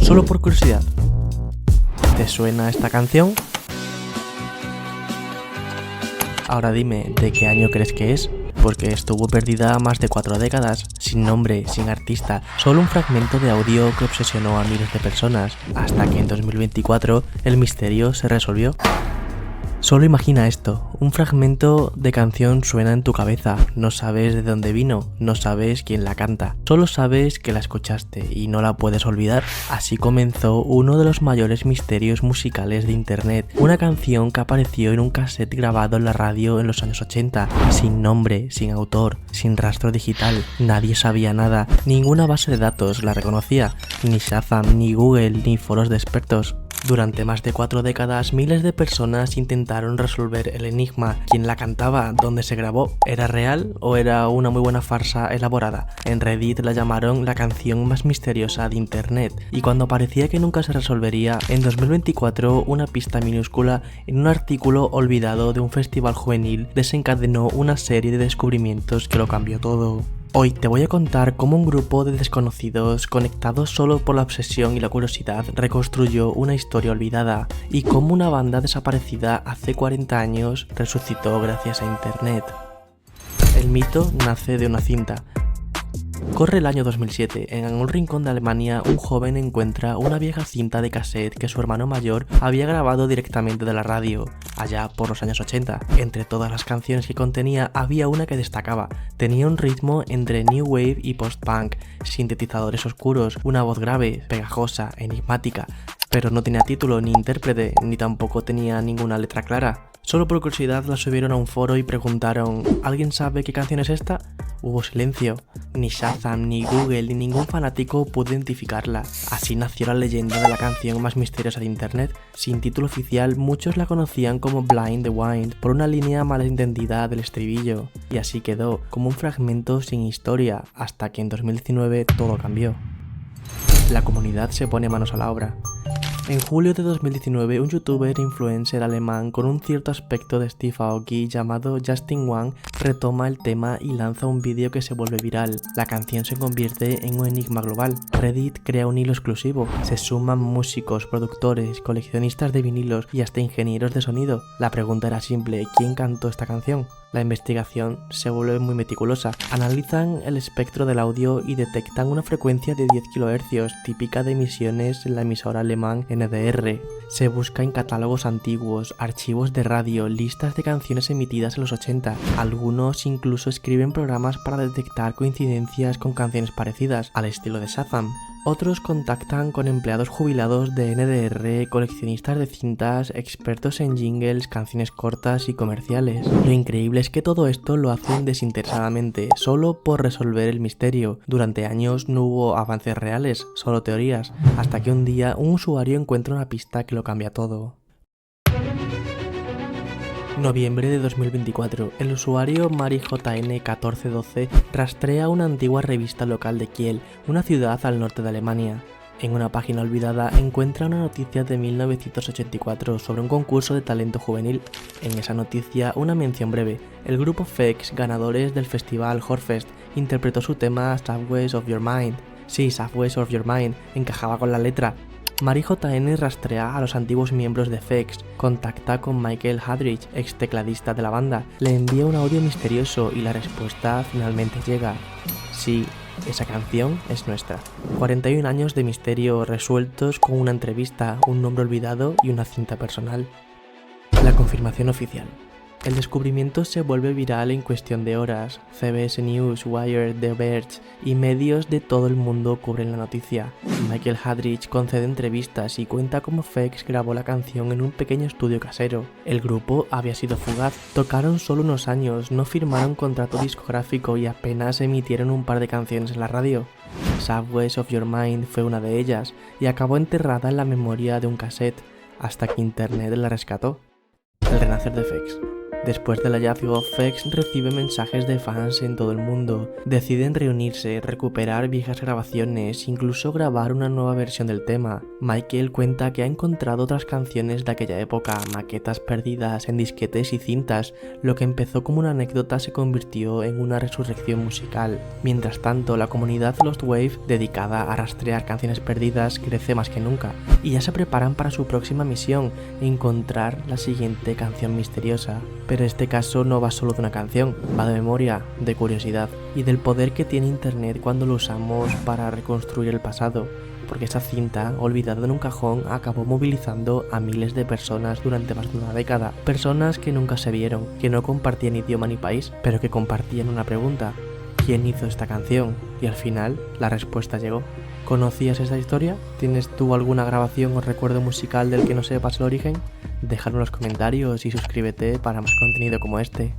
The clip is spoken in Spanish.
Solo por curiosidad, ¿te suena esta canción? Ahora dime, ¿de qué año crees que es? Porque estuvo perdida más de 4 décadas, sin nombre, sin artista, solo un fragmento de audio que obsesionó a miles de personas, hasta que en 2024 el misterio se resolvió. Solo imagina esto, un fragmento de canción suena en tu cabeza, no sabes de dónde vino, no sabes quién la canta, solo sabes que la escuchaste y no la puedes olvidar. Así comenzó uno de los mayores misterios musicales de internet, una canción que apareció en un cassette grabado en la radio en los años 80, sin nombre, sin autor, sin rastro digital, nadie sabía nada, ninguna base de datos la reconocía, ni Shazam, ni Google, ni foros de expertos. Durante más de 4 décadas, miles de personas intentaron resolver el enigma. ¿Quién la cantaba? ¿Dónde se grabó? ¿Era real o era una muy buena farsa elaborada? En Reddit la llamaron la canción más misteriosa de internet, y cuando parecía que nunca se resolvería, en 2024 una pista minúscula en un artículo olvidado de un festival juvenil desencadenó una serie de descubrimientos que lo cambió todo. Hoy te voy a contar cómo un grupo de desconocidos conectados solo por la obsesión y la curiosidad reconstruyó una historia olvidada, y cómo una banda desaparecida hace 40 años resucitó gracias a internet. El mito nace de una cinta. Corre el año 2007, en un rincón de Alemania un joven encuentra una vieja cinta de cassette que su hermano mayor había grabado directamente de la radio, allá por los años 80. Entre todas las canciones que contenía había una que destacaba, tenía un ritmo entre new wave y post-punk, sintetizadores oscuros, una voz grave, pegajosa, enigmática, pero no tenía título ni intérprete, ni tampoco tenía ninguna letra clara. Solo por curiosidad la subieron a un foro y preguntaron: ¿alguien sabe qué canción es esta? Hubo silencio. Ni Shazam, ni Google, ni ningún fanático pudo identificarla. Así nació la leyenda de la canción más misteriosa de internet. Sin título oficial, muchos la conocían como Blind the Wind por una línea malentendida del estribillo. Y así quedó, como un fragmento sin historia, hasta que en 2019 todo cambió. La comunidad se pone manos a la obra. En julio de 2019, un youtuber e influencer alemán con un cierto aspecto de Steve Aoki llamado Justin Wang retoma el tema y lanza un vídeo que se vuelve viral. La canción se convierte en un enigma global. Reddit crea un hilo exclusivo. Se suman músicos, productores, coleccionistas de vinilos y hasta ingenieros de sonido. La pregunta era simple: ¿quién cantó esta canción? La investigación se vuelve muy meticulosa. Analizan el espectro del audio y detectan una frecuencia de 10 kHz, típica de emisiones en la emisora alemán NDR. Se busca en catálogos antiguos, archivos de radio, listas de canciones emitidas en los 80. Algunos incluso escriben programas para detectar coincidencias con canciones parecidas, al estilo de Shazam. Otros contactan con empleados jubilados de NDR, coleccionistas de cintas, expertos en jingles, canciones cortas y comerciales. Lo increíble es que todo esto lo hacen desinteresadamente, solo por resolver el misterio. Durante años no hubo avances reales, solo teorías, hasta que un día un usuario encuentra una pista que lo cambia todo. Noviembre de 2024, el usuario MariJN1412 rastrea una antigua revista local de Kiel, una ciudad al norte de Alemania. En una página olvidada encuentra una noticia de 1984 sobre un concurso de talento juvenil. En esa noticia, una mención breve: el grupo FX, ganadores del festival Horfest, interpretó su tema Subways of Your Mind. Sí, Subways of Your Mind, encajaba con la letra. MariJN rastrea a los antiguos miembros de FX, contacta con Michael Hadrich, ex tecladista de la banda, le envía un audio misterioso y la respuesta finalmente llega: sí, esa canción es nuestra. 41 años de misterio resueltos con una entrevista, un nombre olvidado y una cinta personal. La confirmación oficial. El descubrimiento se vuelve viral en cuestión de horas. CBS News, Wired, The Verge y medios de todo el mundo cubren la noticia. Michael Hadrich concede entrevistas y cuenta cómo FX grabó la canción en un pequeño estudio casero. El grupo había sido fugaz, tocaron solo unos años, no firmaron contrato discográfico y apenas emitieron un par de canciones en la radio. Subways of Your Mind fue una de ellas y acabó enterrada en la memoria de un cassette, hasta que internet la rescató. El renacer de FX. Después del hallazgo, Fex recibe mensajes de fans en todo el mundo. Deciden reunirse, recuperar viejas grabaciones, incluso grabar una nueva versión del tema. Michael cuenta que ha encontrado otras canciones de aquella época, maquetas perdidas en disquetes y cintas. Lo que empezó como una anécdota se convirtió en una resurrección musical. Mientras tanto, la comunidad Lost Wave, dedicada a rastrear canciones perdidas, crece más que nunca, y ya se preparan para su próxima misión, encontrar la siguiente canción misteriosa. Pero este caso no va solo de una canción, va de memoria, de curiosidad y del poder que tiene internet cuando lo usamos para reconstruir el pasado, porque esa cinta, olvidada en un cajón, acabó movilizando a miles de personas durante más de una década. Personas que nunca se vieron, que no compartían idioma ni país, pero que compartían una pregunta: ¿quién hizo esta canción? Y al final, la respuesta llegó. ¿Conocías esa historia? ¿Tienes tú alguna grabación o recuerdo musical del que no sepas el origen? Déjalo en los comentarios y suscríbete para más contenido como este.